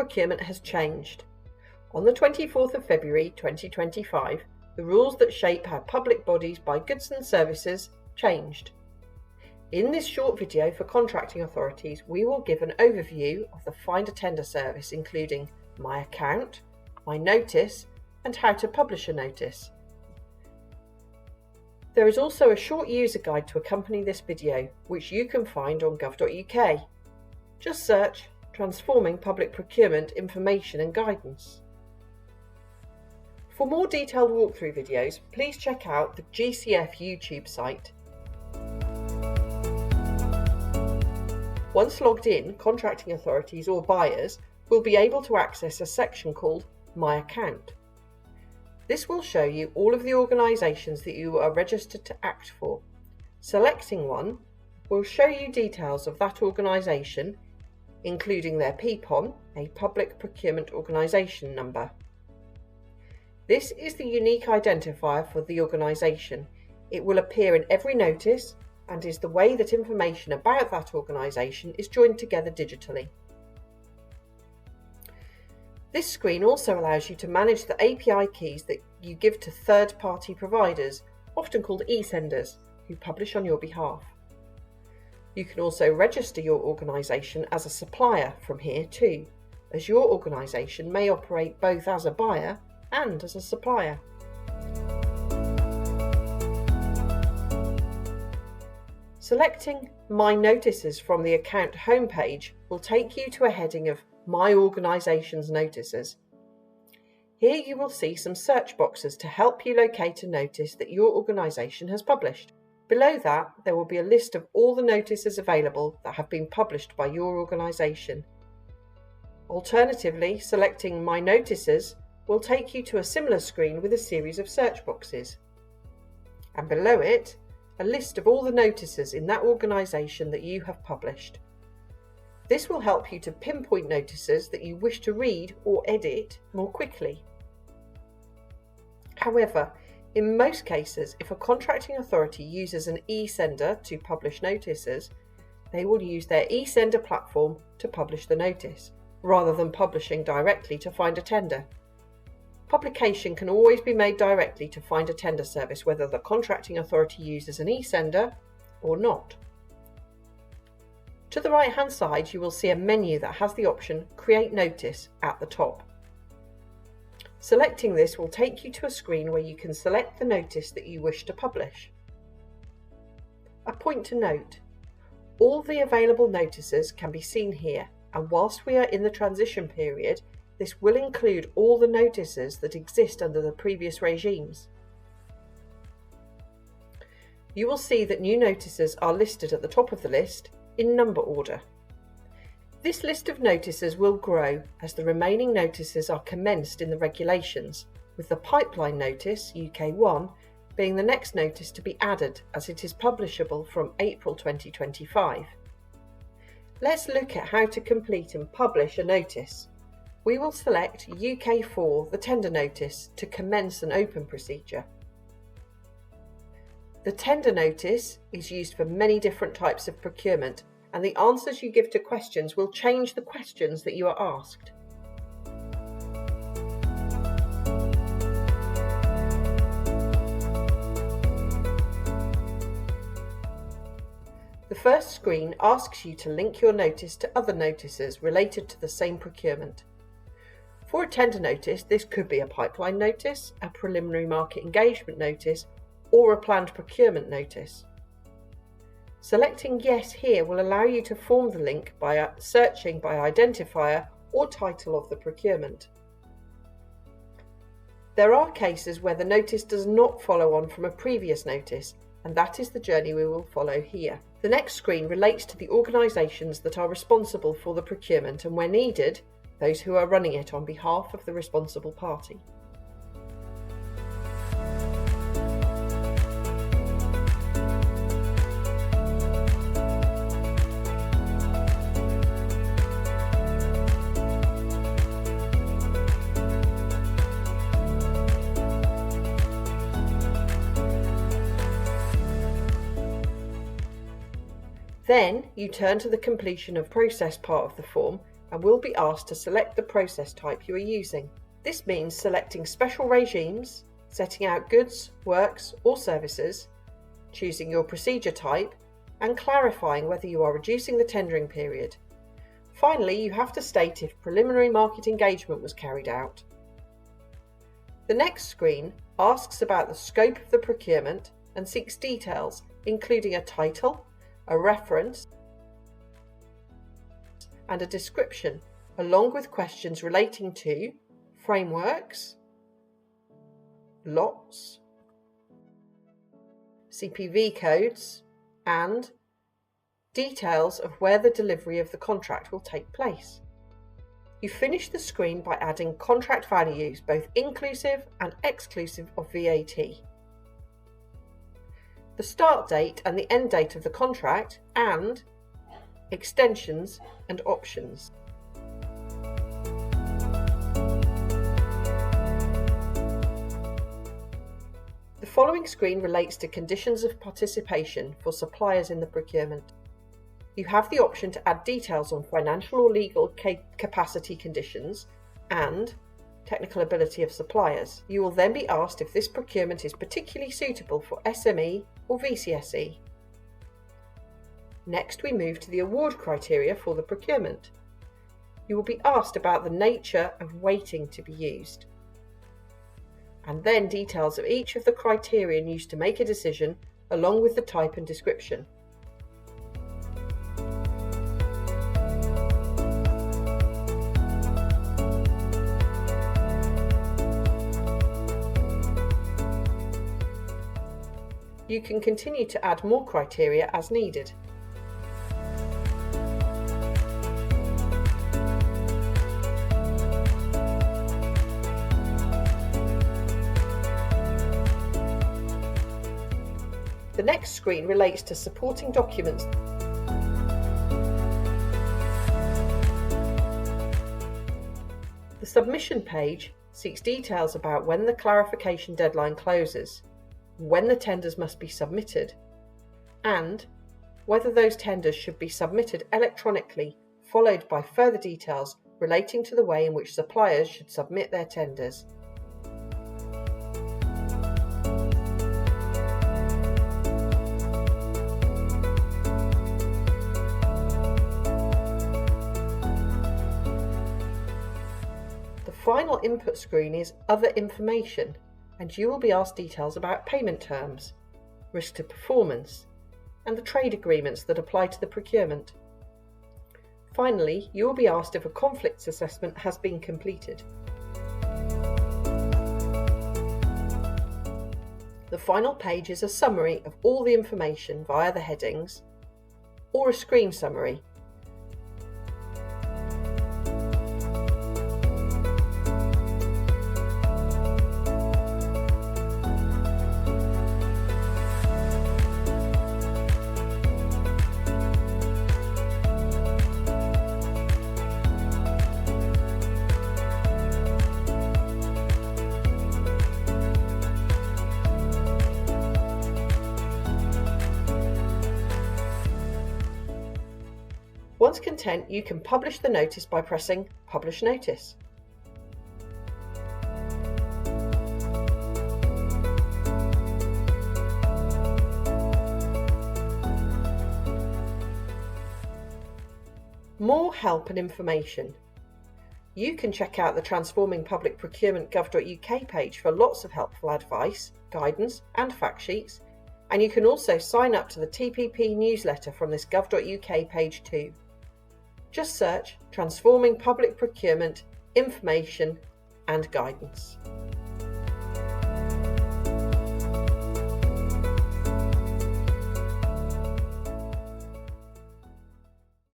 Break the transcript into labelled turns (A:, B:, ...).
A: procurement has changed. On the 24th of February 2025, the rules that shape how public bodies buy goods and services changed. In this short video for contracting authorities, we will give an overview of the Find a Tender service, including My Account, My Notice, and how to publish a notice. There is also a short user guide to accompany this video, which you can find on gov.uk. Just search Transforming Public Procurement Information and Guidance. For more detailed walkthrough videos, please check out the GCF YouTube site. Once logged in, contracting authorities or buyers will be able to access a section called My Account. This will show you all of the organisations that you are registered to act for. Selecting one will show you details of that organisation, including their PPON, a Public Procurement Organisation number. This is the unique identifier for the organisation. It will appear in every notice and is the way that information about that organisation is joined together digitally. This screen also allows you to manage the API keys that you give to third-party providers, often called e-senders, who publish on your behalf. You can also register your organisation as a supplier from here too, as your organisation may operate both as a buyer and as a supplier. Selecting My Notices from the account homepage will take you to a heading of My Organisation's Notices. Here you will see some search boxes to help you locate a notice that your organisation has published. Below that, there will be a list of all the notices available that have been published by your organisation. Alternatively, selecting My Notices will take you to a similar screen with a series of search boxes. And below it, a list of all the notices in that organisation that you have published. This will help you to pinpoint notices that you wish to read or edit more quickly. However, in most cases, if a contracting authority uses an e-sender to publish notices, they will use their e-sender platform to publish the notice, rather than publishing directly to Find a Tender. Publication can always be made directly to Find a Tender service, whether the contracting authority uses an e-sender or not. To the right-hand side, you will see a menu that has the option Create Notice at the top. Selecting this will take you to a screen where you can select the notice that you wish to publish. A point to note: all the available notices can be seen here, and whilst we are in the transition period, this will include all the notices that exist under the previous regimes. You will see that new notices are listed at the top of the list in number order. This list of notices will grow as the remaining notices are commenced in the regulations, with the pipeline notice, UK1, being the next notice to be added as it is publishable from April 2025. Let's look at how to complete and publish a notice. We will select UK4, the tender notice, to commence an open procedure. The tender notice is used for many different types of procurement, and the answers you give to questions will change the questions that you are asked. The first screen asks you to link your notice to other notices related to the same procurement. For a tender notice, this could be a pipeline notice, a preliminary market engagement notice, or a planned procurement notice. Selecting Yes here will allow you to form the link by searching by identifier or title of the procurement. There are cases where the notice does not follow on from a previous notice, and that is the journey we will follow here. The next screen relates to the organisations that are responsible for the procurement and, where needed, those who are running it on behalf of the responsible party. Then you turn to the completion of process part of the form and will be asked to select the process type you are using. This means selecting special regimes, setting out goods, works or services, choosing your procedure type, and clarifying whether you are reducing the tendering period. Finally, you have to state if preliminary market engagement was carried out. The next screen asks about the scope of the procurement and seeks details, including a title, a reference, and a description, along with questions relating to frameworks, lots, CPV codes, and details of where the delivery of the contract will take place. You finish the screen by adding contract values, both inclusive and exclusive of VAT, the start date and the end date of the contract, and extensions and options. The following screen relates to conditions of participation for suppliers in the procurement. You have the option to add details on financial or legal capacity conditions and technical ability of suppliers. You will then be asked if this procurement is particularly suitable for SME or VCSE. Next, we move to the award criteria for the procurement. You will be asked about the nature of weighting to be used, and then details of each of the criterion used to make a decision, along with the type and description. You can continue to add more criteria as needed. The next screen relates to supporting documents. The submission page seeks details about when the clarification deadline closes, when the tenders must be submitted, and whether those tenders should be submitted electronically, followed by further details relating to the way in which suppliers should submit their tenders. The final input screen is Other Information, and you will be asked details about payment terms, risk to performance, and the trade agreements that apply to the procurement. Finally, you will be asked if a conflicts assessment has been completed. The final page is a summary of all the information via the headings, or a screen summary. Once content, you can publish the notice by pressing Publish Notice. More help and information. You can check out the Transforming Public Procurement gov.uk page for lots of helpful advice, guidance and fact sheets, and you can also sign up to the TPP newsletter from this gov.uk page too. Just search Transforming Public Procurement, Information and Guidance.